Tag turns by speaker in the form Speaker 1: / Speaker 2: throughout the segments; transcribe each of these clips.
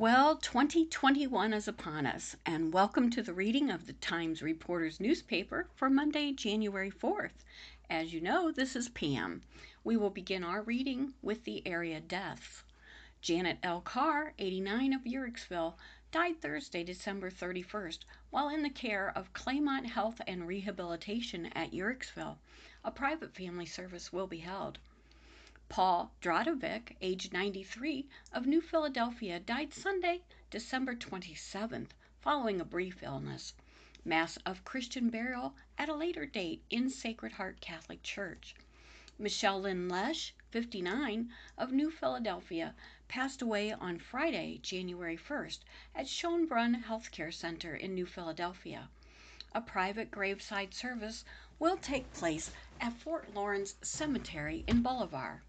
Speaker 1: Well, 2021 is upon us, and welcome to the reading of the Times Reporters newspaper for Monday, January 4th. As you know, this is Pam. We will begin our reading with the area deaths. Janet L. Carr, 89 of Uhrichsville, died Thursday, December 31st, while in the care of Claymont Health and Rehabilitation at Uhrichsville. A private family service will be held. Paul Dradovic, aged 93, of New Philadelphia, died Sunday, December 27th, following a brief illness. Mass of Christian burial at a later date in Sacred Heart Catholic Church. Michelle Lynn Lesh, 59, of New Philadelphia, passed away on Friday, January 1st, at Schönbrunn Healthcare Center in New Philadelphia. A private graveside service will take place at Fort Lawrence Cemetery in Bolivar.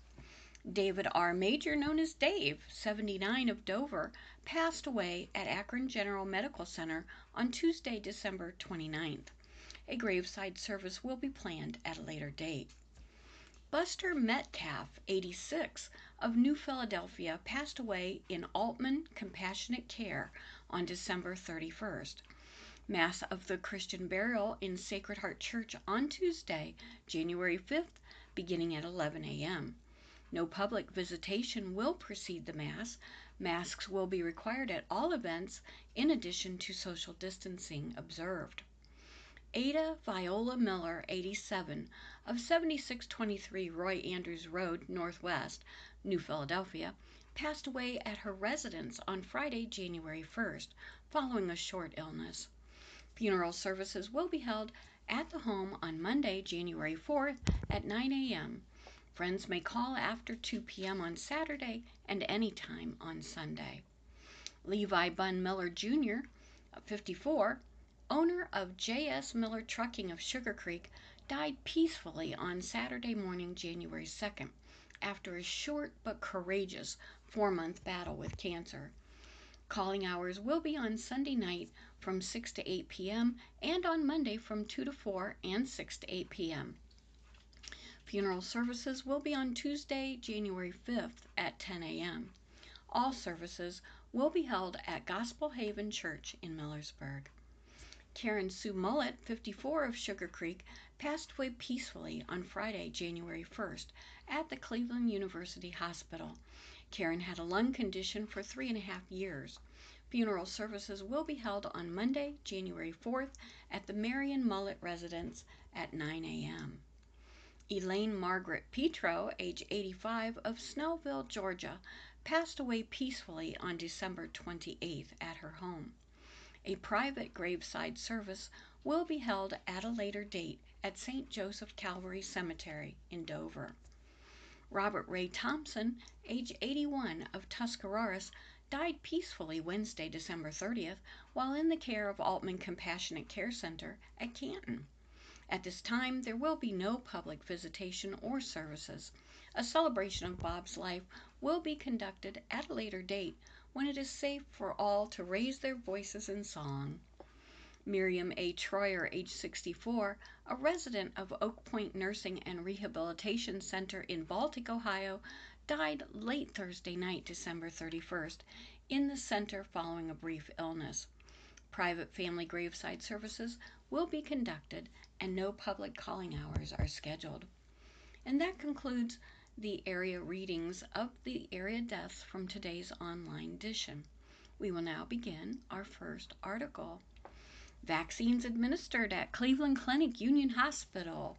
Speaker 1: David R. Major, known as Dave, 79, of Dover, passed away at Akron General Medical Center on Tuesday, December 29th. A graveside service will be planned at a later date. Buster Metcalf, 86, of New Philadelphia, passed away in Altman Compassionate Care on December 31st. Mass of the Christian burial in Sacred Heart Church on Tuesday, January 5th, beginning at 11 a.m. No public visitation will precede the Mass. Masks will be required at all events, in addition to social distancing observed. Ada Viola Miller, 87, of 7623 Roy Andrews Road, Northwest, New Philadelphia, passed away at her residence on Friday, January 1st, following a short illness. Funeral services will be held at the home on Monday, January 4th at 9 a.m. Friends may call after 2 p.m. on Saturday and any time on Sunday. Levi Bunn Miller Jr., 54, owner of J.S. Miller Trucking of Sugar Creek, died peacefully on Saturday morning, January 2nd, after a short but courageous 4-month battle with cancer. Calling hours will be on Sunday night from 6 to 8 p.m. and on Monday from 2 to 4 and 6 to 8 p.m. Funeral services will be on Tuesday, January 5th at 10 a.m. All services will be held at Gospel Haven Church in Millersburg. Karen Sue Mullet, 54, of Sugar Creek, passed away peacefully on Friday, January 1st, at the Cleveland University Hospital. Karen had a lung condition for 3.5 years. Funeral services will be held on Monday, January 4th, at the Marion Mullet residence at 9 a.m. Elaine Margaret Petro, age 85, of Snellville, Georgia, passed away peacefully on December 28th at her home. A private graveside service will be held at a later date at St. Joseph Calvary Cemetery in Dover. Robert Ray Thompson, age 81, of Tuscarawas, died peacefully Wednesday, December 30th, while in the care of Altman Compassionate Care Center at Canton. At this time, there will be no public visitation or services. A celebration of Bob's life will be conducted at a later date when it is safe for all to raise their voices in song. Miriam A. Troyer, age 64, a resident of Oak Point Nursing and Rehabilitation Center in Baltic, Ohio, died late Thursday night, December 31st, in the center following a brief illness. Private family graveside services will be conducted and no public calling hours are scheduled. And that concludes the area readings of the area deaths from today's online edition. We will now begin our first article. Vaccines administered at Cleveland Clinic Union Hospital.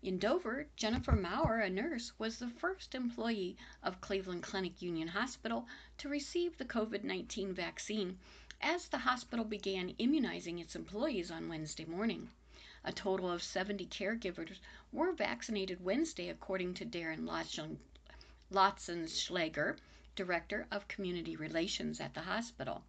Speaker 1: In Dover, Jennifer Maurer, a nurse, was the first employee of Cleveland Clinic Union Hospital to receive the COVID-19 vaccine as the hospital began immunizing its employees on Wednesday morning. A total of 70 caregivers were vaccinated Wednesday, according to Darren Lotzenschlager, Director of Community Relations at the hospital.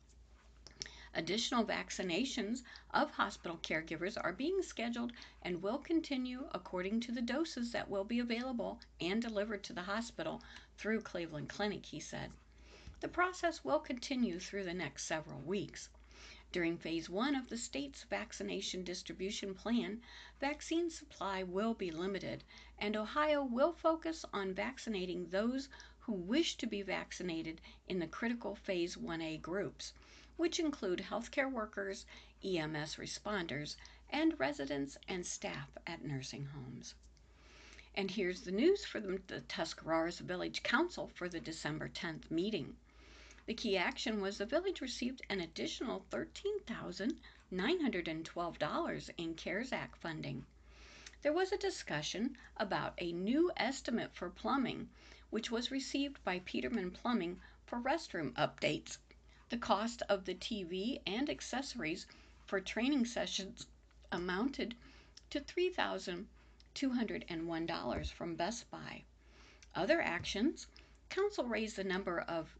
Speaker 1: Additional vaccinations of hospital caregivers are being scheduled and will continue according to the doses that will be available and delivered to the hospital through Cleveland Clinic, he said. The process will continue through the next several weeks. During Phase 1 of the state's vaccination distribution plan, vaccine supply will be limited, and Ohio will focus on vaccinating those who wish to be vaccinated in the critical Phase 1A groups, which include healthcare workers, EMS responders, and residents and staff at nursing homes. And here's the news for the Tuscarawas Village Council for the December 10th meeting. The key action was the village received an additional $13,912 in CARES Act funding. There was a discussion about a new estimate for plumbing, which was received by Peterman Plumbing for restroom updates. The cost of the TV and accessories for training sessions amounted to $3,201 from Best Buy. Other actions: Council raised the number of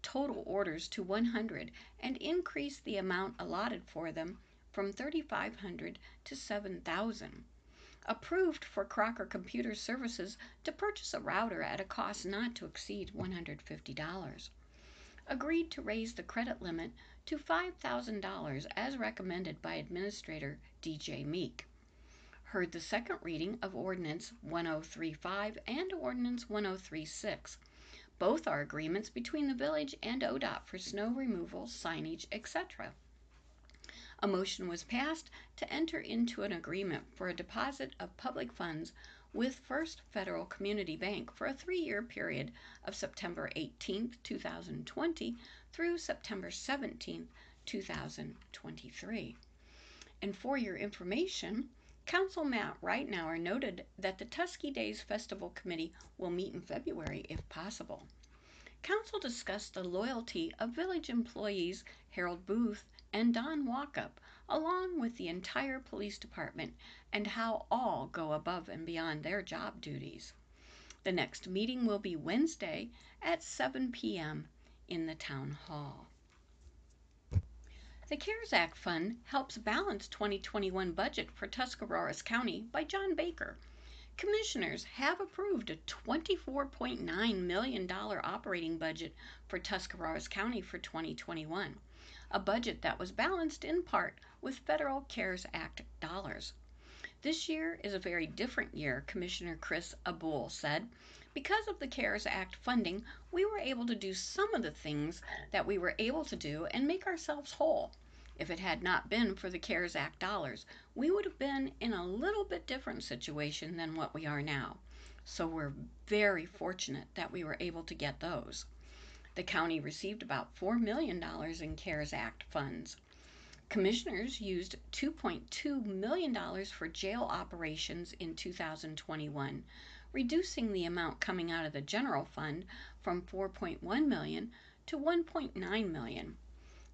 Speaker 1: total orders to 100 and increased the amount allotted for them from 3,500 to 7,000. Approved for Crocker Computer Services to purchase a router at a cost not to exceed $150. Agreed to raise the credit limit to $5,000 as recommended by Administrator D.J. Meek. Heard the second reading of Ordinance 1035 and Ordinance 1036. Both are agreements between the village and ODOT for snow removal, signage, etc. A motion was passed to enter into an agreement for a deposit of public funds with First Federal Community Bank for a 3-year period of September 18, 2020 through September 17, 2023. And for your information, Council Matt Reitnauer noted that the Tusky Days Festival Committee will meet in February if possible. Council discussed the loyalty of village employees Harold Booth and Don Walkup, along with the entire police department, and how all go above and beyond their job duties. The next meeting will be Wednesday at 7 p.m. in the Town Hall. The CARES Act Fund helps balance 2021 budget for Tuscarawas County by John Baker. Commissioners have approved a $24.9 million operating budget for Tuscarawas County for 2021, a budget that was balanced in part with federal CARES Act dollars. This year is a very different year, Commissioner Chris Abul said. Because of the CARES Act funding, we were able to do some of the things that we were able to do and make ourselves whole. If it had not been for the CARES Act dollars, we would have been in a little bit different situation than what we are now. So we're very fortunate that we were able to get those. The county received about $4 million in CARES Act funds. Commissioners used $2.2 million for jail operations in 2021, reducing the amount coming out of the general fund from $4.1 million to $1.9 million.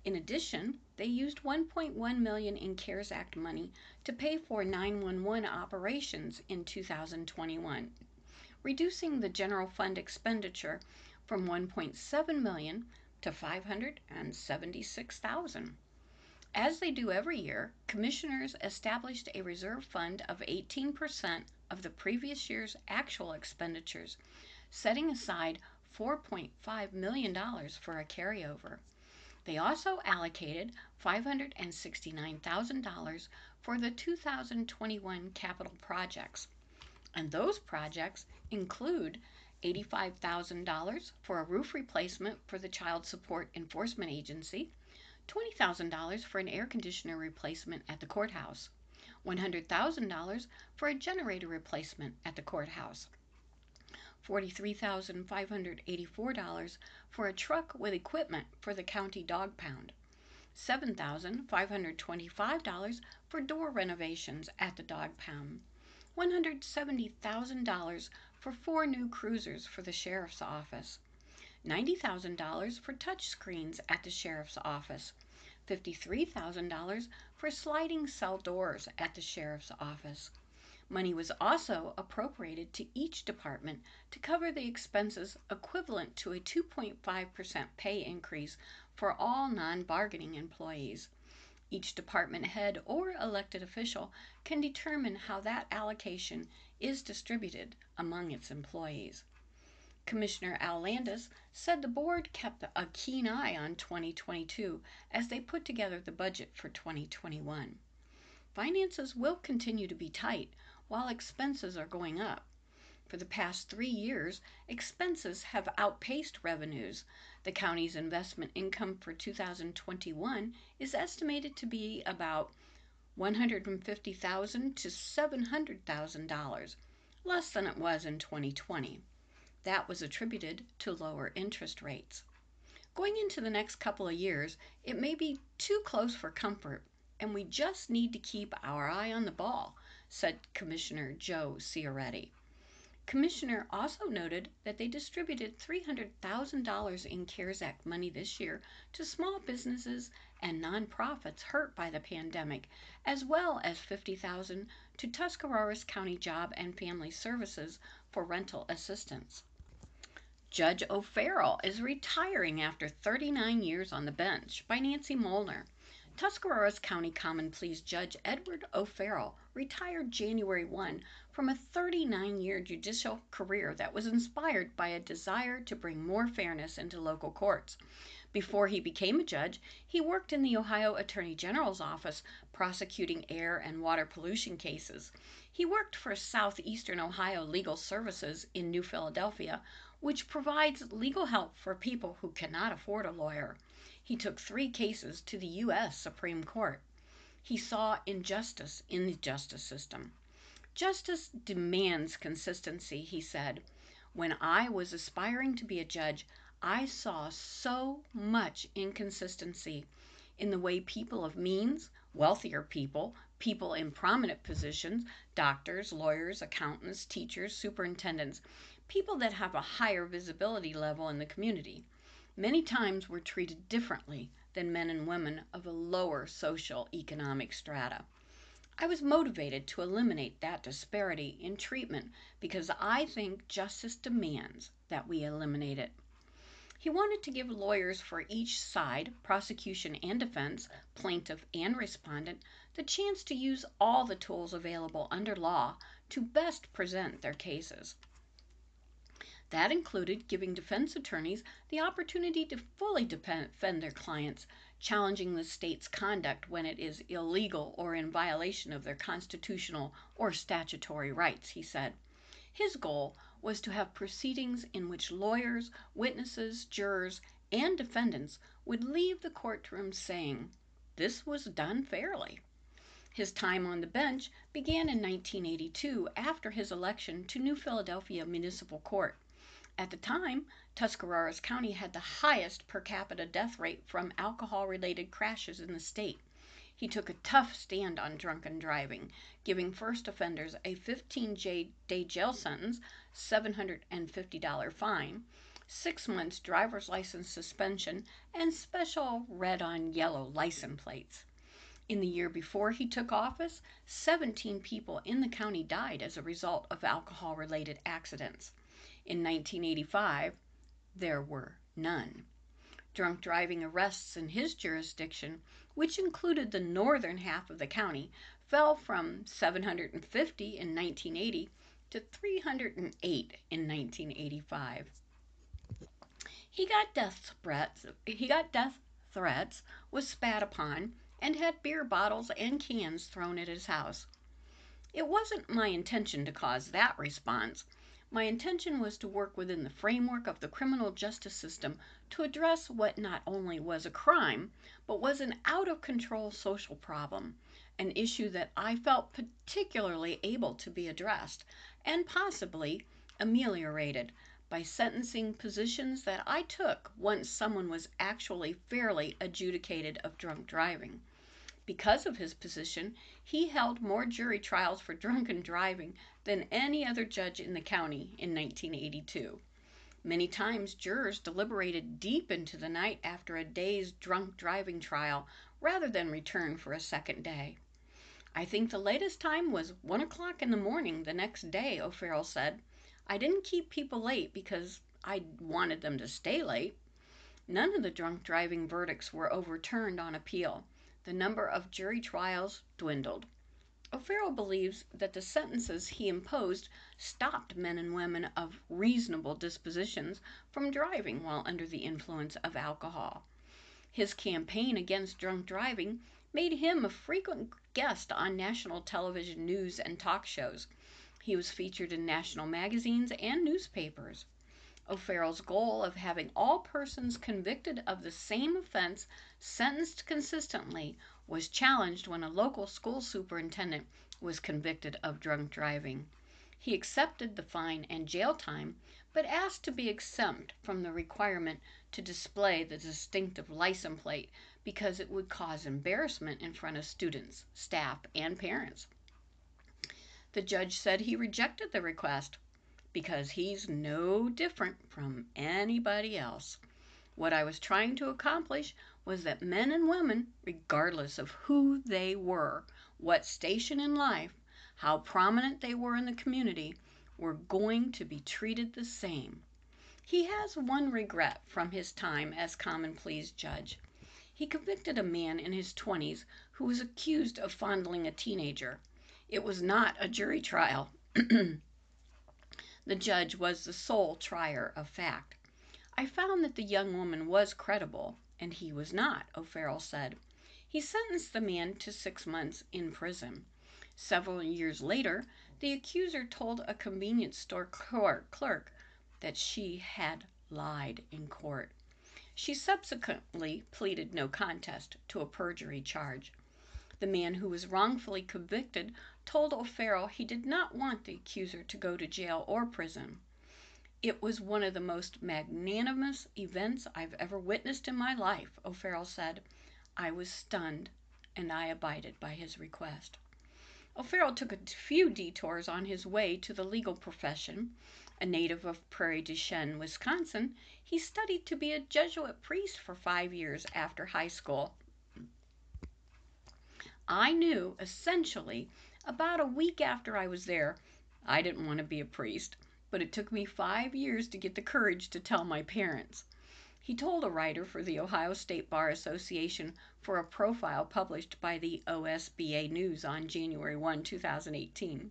Speaker 1: In addition, they used $1.1 million in CARES Act money to pay for 911 operations in 2021, reducing the general fund expenditure from $1.7 million to $576,000. As they do every year, commissioners established a reserve fund of 18% of the previous year's actual expenditures, setting aside $4.5 million for a carryover. They also allocated $569,000 for the 2021 capital projects, and those projects include $85,000 for a roof replacement for the Child Support Enforcement Agency, $20,000 for an air conditioner replacement at the courthouse, $100,000 for a generator replacement at the courthouse, $43,584 for a truck with equipment for the county dog pound, $7,525 for door renovations at the dog pound, $170,000 for 4 new cruisers for the sheriff's office, $90,000 for touch screens at the sheriff's office, $53,000 for sliding cell doors at the sheriff's office. Money was also appropriated to each department to cover the expenses equivalent to a 2.5% pay increase for all non-bargaining employees. Each department head or elected official can determine how that allocation is distributed among its employees. Commissioner Al Landis said the board kept a keen eye on 2022 as they put together the budget for 2021. Finances will continue to be tight while expenses are going up. For the past 3 years, expenses have outpaced revenues. The county's investment income for 2021 is estimated to be about $150,000 to $700,000, less than it was in 2020. That was attributed to lower interest rates. Going into the next couple of years, it may be too close for comfort, and we just need to keep our eye on the ball, said Commissioner Joe Cioretti. Commissioner also noted that they distributed $300,000 in CARES Act money this year to small businesses and nonprofits hurt by the pandemic, as well as $50,000 to Tuscarawas County Job and Family Services for rental assistance. Judge O'Farrell is retiring after 39 years on the bench by Nancy Molnar. Tuscarawas County Common Pleas Judge Edward O'Farrell retired January 1 from a 39-year judicial career that was inspired by a desire to bring more fairness into local courts. Before he became a judge, he worked in the Ohio Attorney General's office prosecuting air and water pollution cases. He worked for Southeastern Ohio Legal Services in New Philadelphia, which provides legal help for people who cannot afford a lawyer. He took 3 cases to the U.S. Supreme Court. He saw injustice in the justice system. Justice demands consistency, he said. When I was aspiring to be a judge, I saw so much inconsistency in the way people of means, wealthier people, people in prominent positions, doctors, lawyers, accountants, teachers, superintendents, people that have a higher visibility level in the community, many times were treated differently than men and women of a lower social economic strata. I was motivated to eliminate that disparity in treatment because I think justice demands that we eliminate it. He wanted to give lawyers for each side, prosecution and defense, plaintiff and respondent, the chance to use all the tools available under law to best present their cases. That included giving defense attorneys the opportunity to fully defend their clients, challenging the state's conduct when it is illegal or in violation of their constitutional or statutory rights, he said. His goal was to have proceedings in which lawyers, witnesses, jurors, and defendants would leave the courtroom saying, "This was done fairly." His time on the bench began in 1982 after his election to New Philadelphia Municipal Court. At the time, Tuscarawas County had the highest per capita death rate from alcohol-related crashes in the state. He took a tough stand on drunken driving, giving first offenders a 15-day jail sentence, $750 fine, 6 months driver's license suspension, and special red-on-yellow license plates. In the year before he took office, 17 people in the county died as a result of alcohol-related accidents. In 1985, there were none. Drunk driving arrests in his jurisdiction, which included the northern half of the county, fell from 750 in 1980 to 308 in 1985. He got death threats, was spat upon, and had beer bottles and cans thrown at his house. It wasn't my intention to cause that response. My intention was to work within the framework of the criminal justice system to address what not only was a crime, but was an out-of-control social problem, an issue that I felt particularly able to be addressed and possibly ameliorated by sentencing positions that I took once someone was actually fairly adjudicated of drunk driving. Because of his position, he held more jury trials for drunken driving than any other judge in the county in 1982. Many times, jurors deliberated deep into the night after a day's drunk driving trial rather than return for a second day. I think the latest time was 1 o'clock in the morning the next day, O'Farrell said. I didn't keep people late because I wanted them to stay late. None of the drunk driving verdicts were overturned on appeal. The number of jury trials dwindled. O'Farrell believes that the sentences he imposed stopped men and women of reasonable dispositions from driving while under the influence of alcohol. His campaign against drunk driving made him a frequent guest on national television news and talk shows. He was featured in national magazines and newspapers. O'Farrell's goal of having all persons convicted of the same offense sentenced consistently was challenged when a local school superintendent was convicted of drunk driving. He accepted the fine and jail time, but asked to be exempt from the requirement to display the distinctive license plate because it would cause embarrassment in front of students, staff, and parents. The judge said he rejected the request because he's no different from anybody else. What I was trying to accomplish was that men and women, regardless of who they were, what station in life, how prominent they were in the community, were going to be treated the same. He has one regret from his time as common pleas judge. He convicted a man in his 20s who was accused of fondling a teenager. It was not a jury trial. The judge was the sole trier of fact. I found that the young woman was credible, and he was not, O'Farrell said. He sentenced the man to 6 months in prison. Several years later, the accuser told a convenience store clerk that she had lied in court. She subsequently pleaded no contest to a perjury charge. The man who was wrongfully convicted told O'Farrell he did not want the accuser to go to jail or prison. It was one of the most magnanimous events I've ever witnessed in my life, O'Farrell said. I was stunned, and I abided by his request. O'Farrell took a few detours on his way to the legal profession. A native of Prairie du Chien, Wisconsin, he studied to be a Jesuit priest for 5 years after high school. I knew, essentially, about a week after I was there, I didn't want to be a priest, but it took me 5 years to get the courage to tell my parents. He told a writer for the Ohio State Bar Association for a profile published by the OSBA News on January 1, 2018.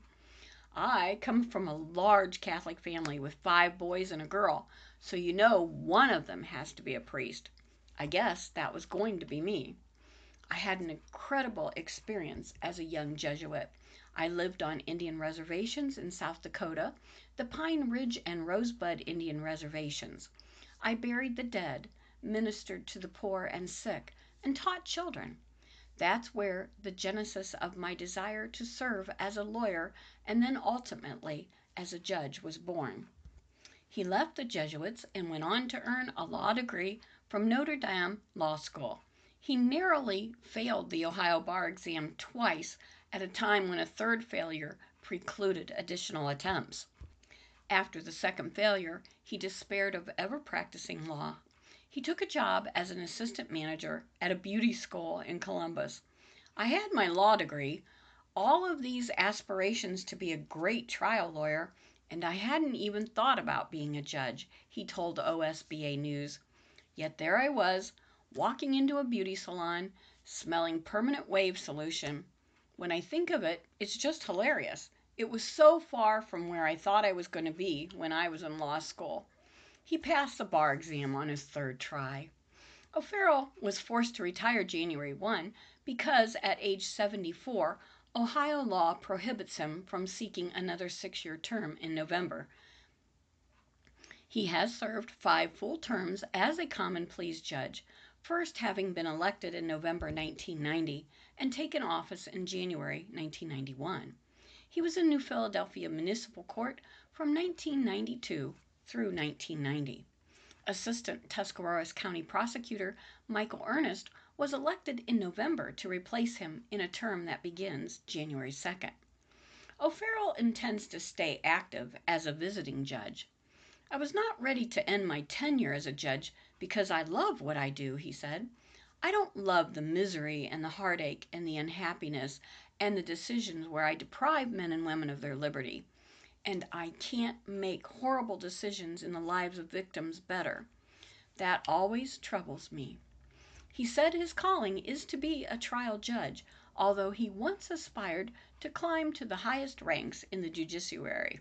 Speaker 1: I come from a large Catholic family with 5 boys and a girl, so you know one of them has to be a priest. I guess that was going to be me. I had an incredible experience as a young Jesuit. I lived on Indian reservations in South Dakota, the Pine Ridge and Rosebud Indian reservations. I buried the dead, ministered to the poor and sick, and taught children. That's where the genesis of my desire to serve as a lawyer and then ultimately as a judge was born. He left the Jesuits and went on to earn a law degree from Notre Dame Law School. He narrowly failed the Ohio bar exam twice at a time when a third failure precluded additional attempts. After the second failure, he despaired of ever practicing law. He took a job as an assistant manager at a beauty school in Columbus. I had my law degree, all of these aspirations to be a great trial lawyer, and I hadn't even thought about being a judge, he told OSBA News. Yet there I was, walking into a beauty salon, smelling permanent wave solution. When I think of it, it's just hilarious. It was so far from where I thought I was going to be when I was in law school. He passed the bar exam on his 3rd try. O'Farrell was forced to retire January 1 because at age 74, Ohio law prohibits him from seeking another 6-year term in November. He has served 5 full terms as a common pleas judge, first having been elected in November 1990 and taken office in January 1991. He was in New Philadelphia Municipal Court from 1992 through 1990. Assistant Tuscarawas County Prosecutor Michael Ernest was elected in November to replace him in a term that begins January 2nd. O'Farrell intends to stay active as a visiting judge. I was not ready to end my tenure as a judge because I love what I do, he said. I don't love the misery and the heartache and the unhappiness and the decisions where I deprive men and women of their liberty. And I can't make horrible decisions in the lives of victims better. That always troubles me. He said his calling is to be a trial judge, although he once aspired to climb to the highest ranks in the judiciary.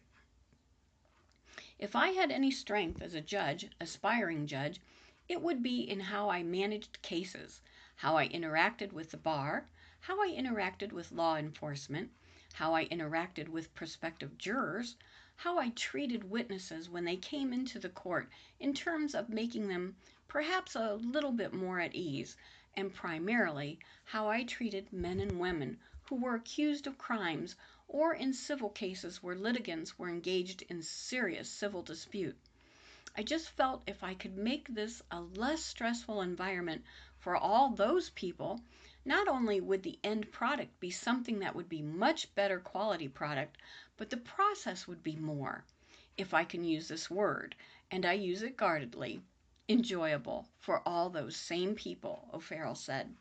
Speaker 1: If I had any strength as a judge, aspiring judge, it would be in how I managed cases, how I interacted with the bar, how I interacted with law enforcement, how I interacted with prospective jurors, how I treated witnesses when they came into the court in terms of making them perhaps a little bit more at ease, and primarily how I treated men and women who were accused of crimes or in civil cases where litigants were engaged in serious civil dispute. I just felt if I could make this a less stressful environment for all those people, not only would the end product be something that would be much better quality product, but the process would be more, if I can use this word, and I use it guardedly, enjoyable for all those same people, O'Farrell said.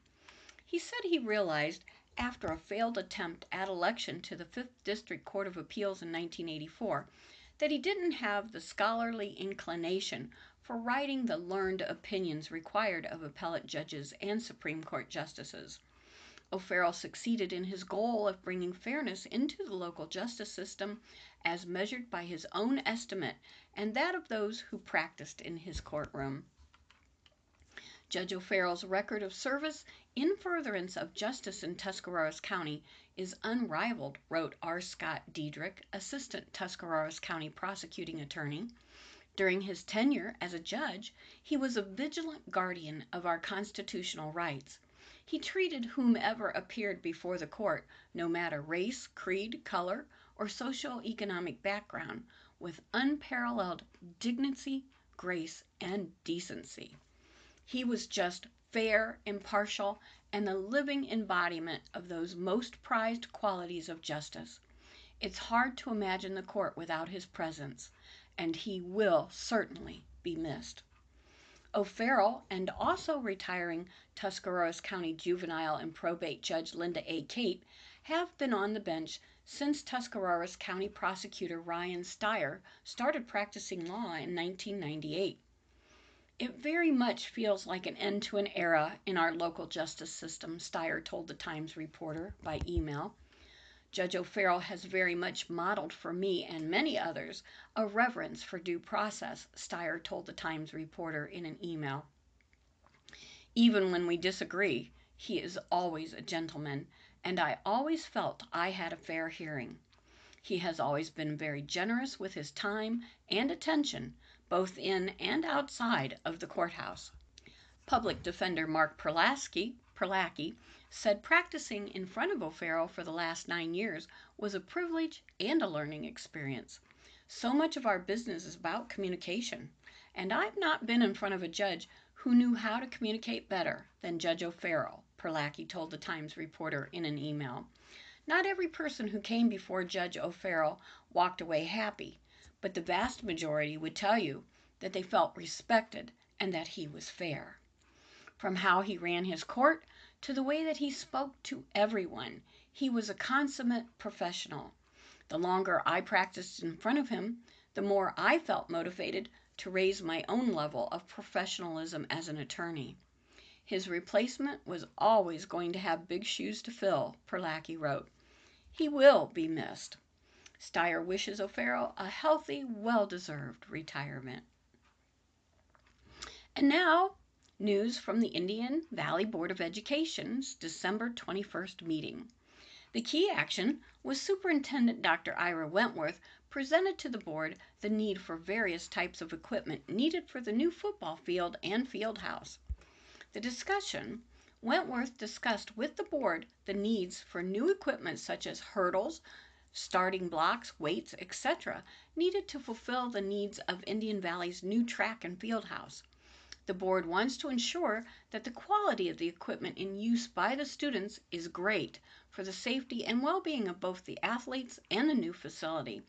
Speaker 1: He said he realized after a failed attempt at election to the 5th District Court of Appeals in 1984 that he didn't have the scholarly inclination for writing the learned opinions required of appellate judges and Supreme Court justices. O'Farrell succeeded in his goal of bringing fairness into the local justice system as measured by his own estimate and that of those who practiced in his courtroom. Judge O'Farrell's record of service in furtherance of justice in Tuscarawas County is unrivaled, wrote R. Scott Diedrich, Assistant Tuscarawas County Prosecuting Attorney. During his tenure as a judge, he was a vigilant guardian of our constitutional rights. He treated whomever appeared before the court, no matter race, creed, color, or socioeconomic background, with unparalleled dignity, grace, and decency. He was just fair, impartial, and the living embodiment of those most prized qualities of justice. It's hard to imagine the court without his presence, and he will certainly be missed. O'Farrell and also retiring Tuscarawas County Juvenile and Probate Judge Linda A. Cate have been on the bench since Tuscarawas County Prosecutor Ryan Steyer started practicing law in 1998. It very much feels like an end to an era in our local justice system, Steyer told the Times reporter by email. Judge O'Farrell has very much modeled for me and many others a reverence for due process, Steyer told the Times reporter in an email. Even when we disagree, he is always a gentleman, and I always felt I had a fair hearing. He has always been very generous with his time and attention, both in and outside of the courthouse. Public Defender Mark Perlacky said practicing in front of O'Farrell for the last 9 years was a privilege and a learning experience. So much of our business is about communication, and I've not been in front of a judge who knew how to communicate better than Judge O'Farrell, Perlacky told the Times reporter in an email. Not every person who came before Judge O'Farrell walked away happy, but the vast majority would tell you that they felt respected and that he was fair. From how he ran his court to the way that he spoke to everyone, he was a consummate professional. The longer I practiced in front of him, the more I felt motivated to raise my own level of professionalism as an attorney. His replacement was always going to have big shoes to fill, Perlacky wrote. He will be missed. Steyer wishes O'Farrell a healthy, well-deserved retirement. And now, news from the Indian Valley Board of Education's December 21st meeting. The key action was Superintendent Dr. Ira Wentworth presented to the board the need for various types of equipment needed for the new football field and field house. The discussion, Wentworth discussed with the board the needs for new equipment such as hurdles, starting blocks, weights, etc., needed to fulfill the needs of Indian Valley's new track and field house. The board wants to ensure that the quality of the equipment in use by the students is great for the safety and well-being of both the athletes and the new facility,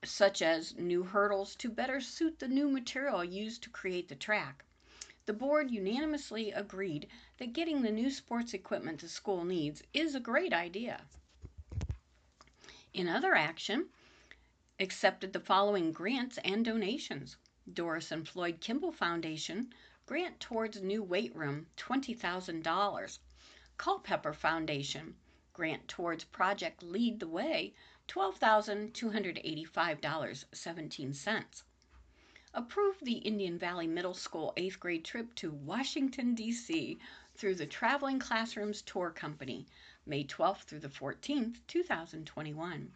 Speaker 1: such as new hurdles to better suit the new material used to create the track. The board unanimously agreed that getting the new sports equipment the school needs is a great idea. In other action, accepted the following grants and donations. Doris and Floyd Kimball Foundation, grant towards new weight room, $20,000. Culpeper Foundation, grant towards Project Lead the Way, $12,285.17. Approved the Indian Valley Middle School 8th grade trip to Washington, D.C. through the Traveling Classrooms Tour Company, May 12th through the 14th, 2021.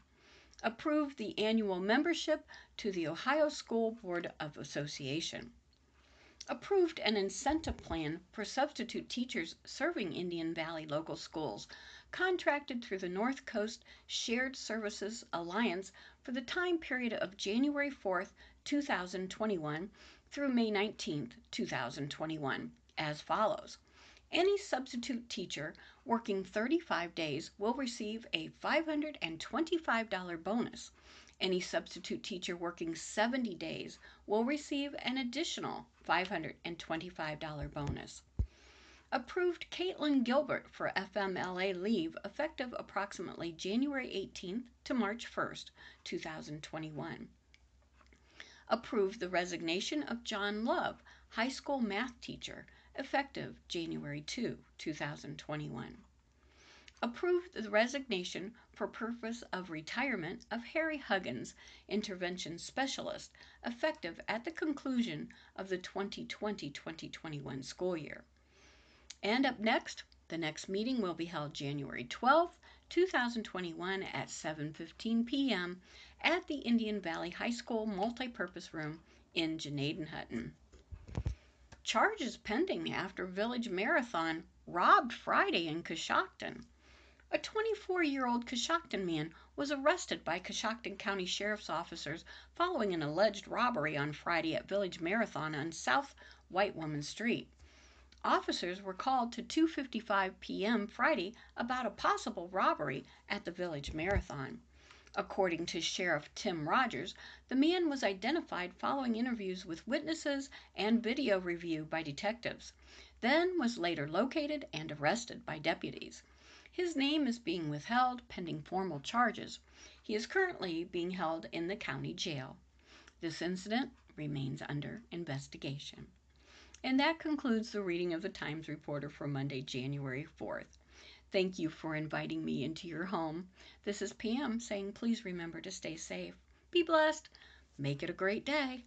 Speaker 1: Approved the annual membership to the Ohio School Board of Association. Approved an incentive plan for substitute teachers serving Indian Valley local schools, contracted through the North Coast Shared Services Alliance for the time period of January 4th, 2021 through May 19th, 2021, as follows. Any substitute teacher working 35 days will receive a $525 bonus. Any substitute teacher working 70 days will receive an additional $525 bonus. Approved Caitlin Gilbert for FMLA leave effective approximately January 18th to March 1st, 2021. Approved the resignation of John Love, high school math teacher, effective January 2, 2021. Approved the resignation for purpose of retirement of Harry Huggins, intervention specialist, effective at the conclusion of the 2020-2021 school year. And up next, the next meeting will be held January 12th, 2021 at 7:15 p.m. at the Indian Valley High School Multipurpose Room in Gnadenhutten. Charges pending after Village Marathon robbed Friday in Coshocton. A 24-year-old Coshocton man was arrested by Coshocton County Sheriff's officers following an alleged robbery on Friday at Village Marathon on South White Woman Street. Officers were called to 2:55 p.m. Friday about a possible robbery at the Village Marathon. According to Sheriff Tim Rogers, the man was identified following interviews with witnesses and video review by detectives, then was later located and arrested by deputies. His name is being withheld pending formal charges. He is currently being held in the county jail. This incident remains under investigation. And that concludes the reading of the Times Reporter for Monday, January 4th. Thank you for inviting me into your home. This is Pam saying please remember to stay safe. Be blessed. Make it a great day.